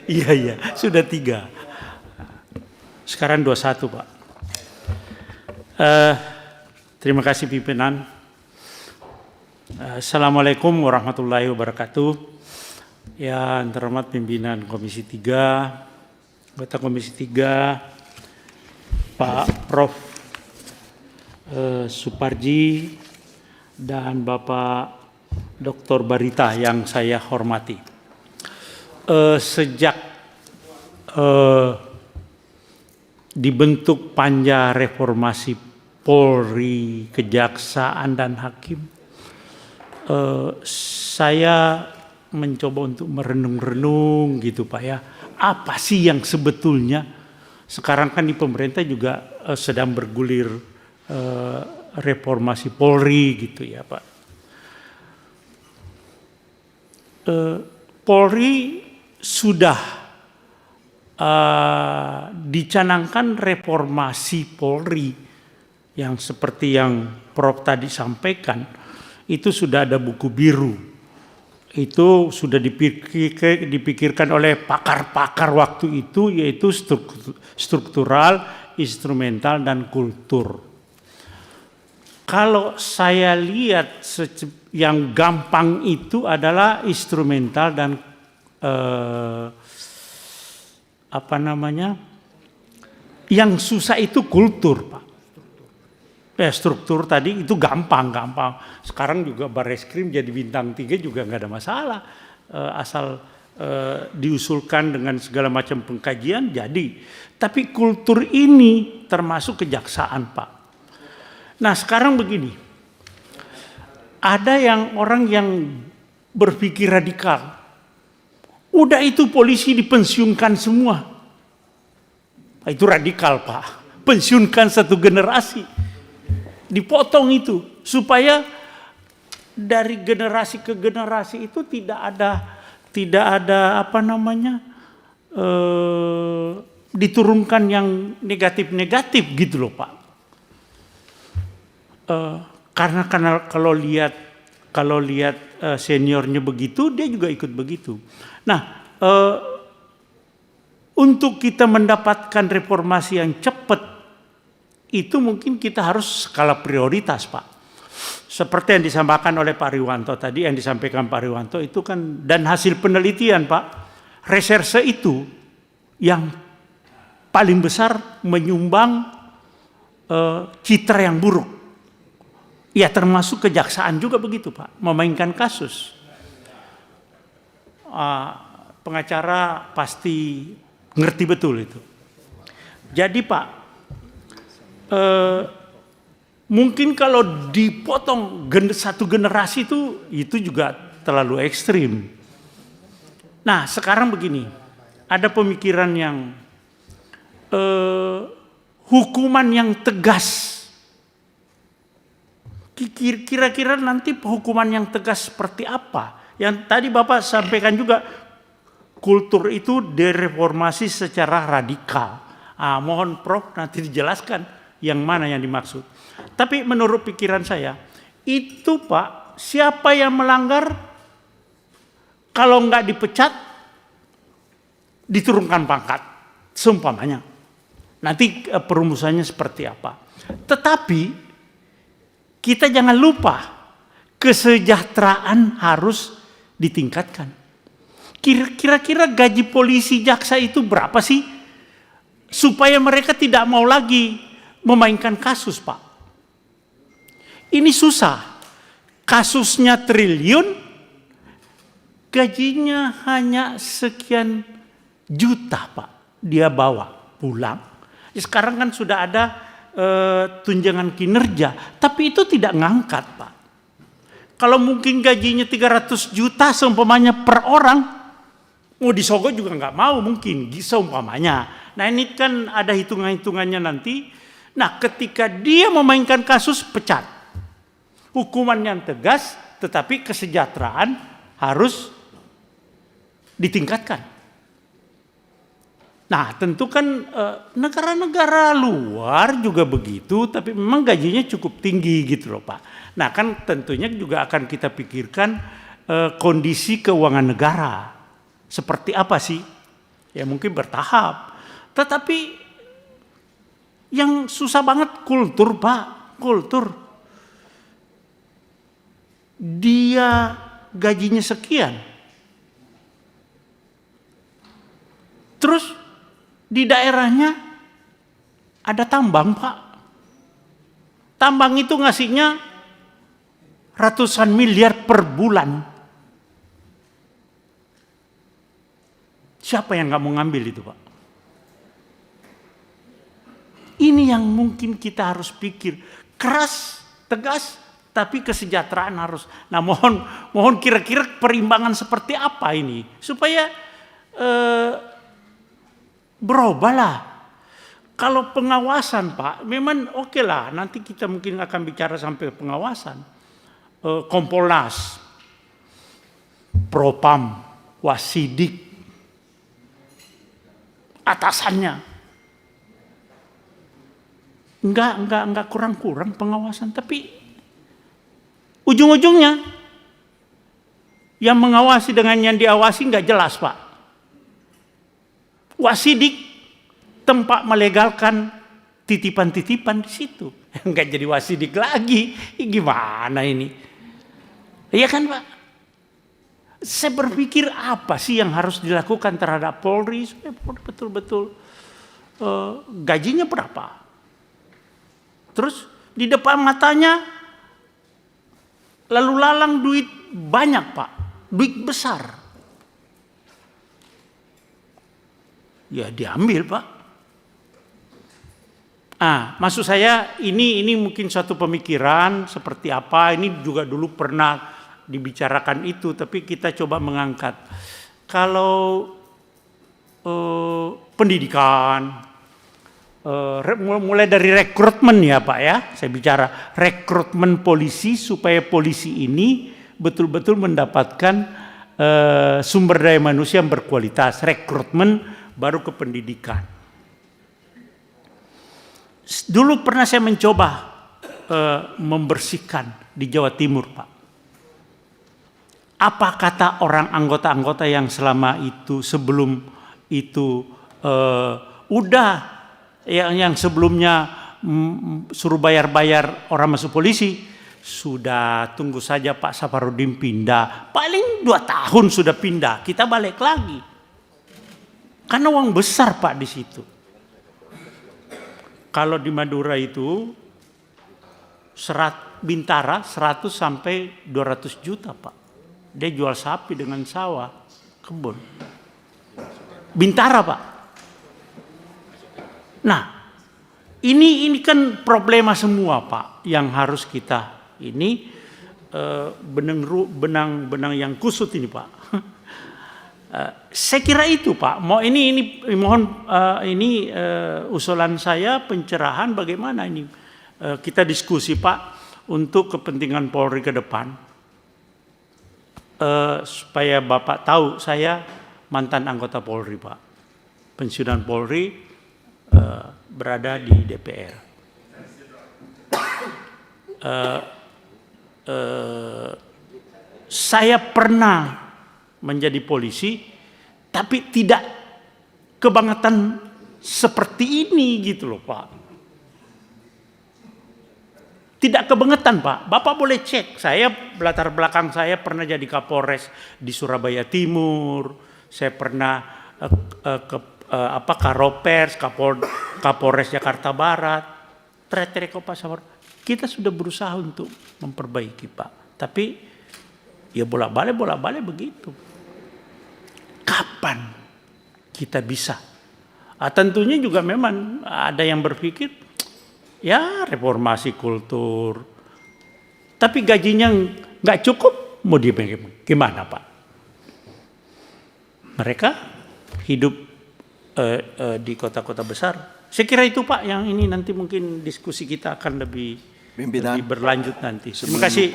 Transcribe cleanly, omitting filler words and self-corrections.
Iya, iya, sudah 3. Sekarang 21, Pak. Terima kasih pimpinan. Assalamualaikum warahmatullahi wabarakatuh. Yang terhormat pimpinan Komisi 3, anggota Komisi 3, Pak Prof. Suparji, dan Bapak Dr. Barita yang saya hormati. Sejak dibentuk Panja Reformasi Polri, Kejaksaan, dan Hakim, saya mencoba untuk merenung-renung gitu Pak ya. Apa sih yang sebetulnya sekarang kan di pemerintah juga sedang bergulir reformasi Polri gitu ya Pak. Polri sudah dicanangkan reformasi Polri yang seperti yang Prof tadi sampaikan, itu sudah ada buku biru. Itu sudah dipikirkan oleh pakar-pakar waktu itu, yaitu struktural, instrumental, dan kultur. Kalau saya lihat yang gampang itu adalah instrumental dan yang susah itu kultur, Pak. Ya, struktur tadi itu gampang. Sekarang juga Barreskrim jadi bintang 3 juga nggak ada masalah. Asal diusulkan dengan segala macam pengkajian jadi. Tapi kultur ini termasuk kejaksaan, Pak. Nah sekarang begini. Ada orang yang berpikir radikal. Udah itu polisi dipensiunkan semua. Itu radikal, Pak. Pensiunkan satu generasi. Dipotong itu supaya dari generasi ke generasi itu tidak ada diturunkan yang negatif gitu loh Pak. Karena kalau lihat seniornya begitu, dia juga ikut begitu. Nah, untuk kita mendapatkan reformasi yang cepat, itu mungkin kita harus skala prioritas, Pak. Seperti yang disampaikan oleh Pak Riwanto tadi, yang disampaikan Pak Riwanto itu kan, dan hasil penelitian, Pak, reserse itu yang paling besar menyumbang citra yang buruk. Ya termasuk kejaksaan juga begitu, Pak, memainkan kasus. Pengacara pasti ngerti betul itu. Jadi Pak, mungkin kalau dipotong satu generasi itu juga terlalu ekstrim. Nah sekarang begini, ada pemikiran yang hukuman yang tegas. Kira-kira nanti hukuman yang tegas seperti apa? Yang tadi Bapak sampaikan juga, kultur itu direformasi secara radikal. Mohon Prof nanti dijelaskan yang mana yang dimaksud. Tapi menurut pikiran saya, itu Pak, siapa yang melanggar, kalau nggak dipecat, diturunkan pangkat, seumpamanya. Nanti perumusannya seperti apa. Tetapi, kita jangan lupa, kesejahteraan harus ditingkatkan. Kira-kira gaji polisi jaksa itu berapa sih? Supaya mereka tidak mau lagi memainkan kasus, Pak. Ini susah. Kasusnya triliun, gajinya hanya sekian juta, Pak. Dia bawa pulang. Sekarang kan sudah ada tunjangan kinerja, tapi itu tidak ngangkat, Pak. Kalau mungkin gajinya 300 juta seumpamanya per orang, mau disogok juga nggak mau mungkin, seumpamanya. Nah ini kan ada hitungan-hitungannya nanti. Nah ketika dia memainkan kasus, pecat. Hukuman yang tegas, tetapi kesejahteraan harus ditingkatkan. Nah tentu kan negara-negara luar juga begitu, tapi memang gajinya cukup tinggi gitu loh Pak. Nah kan tentunya juga akan kita pikirkan kondisi keuangan negara. Seperti apa sih? Ya mungkin bertahap. Tetapi yang susah banget kultur, Pak. Kultur. Dia gajinya sekian. Terus di daerahnya ada tambang, Pak. Tambang itu ngasihnya ratusan miliar per bulan. Siapa yang nggak mau ngambil itu, Pak? Ini yang mungkin kita harus pikir. Keras, tegas, tapi kesejahteraan harus. Nah, mohon kira-kira perimbangan seperti apa ini supaya berubahlah. Kalau pengawasan, Pak, memang oke lah. Nanti kita mungkin akan bicara sampai pengawasan. Kompolnas, Propam, Wasidik, atasannya. Enggak kurang-kurang pengawasan, tapi ujung-ujungnya yang mengawasi dengan yang diawasi enggak jelas, Pak. Wasidik tempat melegalkan titipan-titipan di situ. Enggak jadi wasidik lagi. Gimana ini? Iya kan, Pak? Saya berpikir apa sih yang harus dilakukan terhadap Polri supaya Polri betul-betul gajinya berapa? Terus di depan matanya lalu lalang duit banyak, Pak, duit besar. Ya diambil, Pak. Maksud saya ini mungkin suatu pemikiran seperti apa. Ini juga dulu pernah dibicarakan itu, tapi kita coba mengangkat. Kalau pendidikan, mulai dari rekrutmen ya Pak ya, saya bicara rekrutmen polisi supaya polisi ini betul-betul mendapatkan sumber daya manusia yang berkualitas. Rekrutmen baru ke pendidikan. Dulu pernah saya mencoba membersihkan di Jawa Timur, Pak. Apa kata orang anggota-anggota yang selama itu sebelum itu udah yang sebelumnya suruh bayar-bayar orang masuk polisi, sudah tunggu saja Pak Safarudin pindah, paling 2 tahun sudah pindah, kita balik lagi karena uang besar Pak di situ. Kalau di Madura itu Bintara 100 sampai 200 juta Pak. Dia jual sapi dengan sawah, kebun. Bintara, Pak. Nah, ini kan problema semua, Pak, yang harus kita ini benang yang kusut ini, Pak. Saya kira itu, Pak. Ini usulan saya pencerahan bagaimana ini kita diskusi, Pak, untuk kepentingan Polri ke depan. Supaya Bapak tahu saya mantan anggota Polri, Pak. Pensiunan Polri, berada di DPR. Saya pernah menjadi polisi, tapi tidak kebangetan seperti ini gitu loh, Pak. Tidak kebangetan, Pak. Bapak boleh cek. Saya latar belakang saya pernah jadi Kapolres di Surabaya Timur. Saya pernah Karopers, Kapolres Jakarta Barat. Kita sudah berusaha untuk memperbaiki, Pak. Tapi ya bolak-balik begitu. Kapan kita bisa? Tentunya juga memang ada yang berpikir ya reformasi kultur, tapi gajinya nggak cukup, mau gimana Pak? Mereka hidup di kota-kota besar. Saya kira itu Pak, yang ini nanti mungkin diskusi kita akan lebih berlanjut nanti. Terima kasih.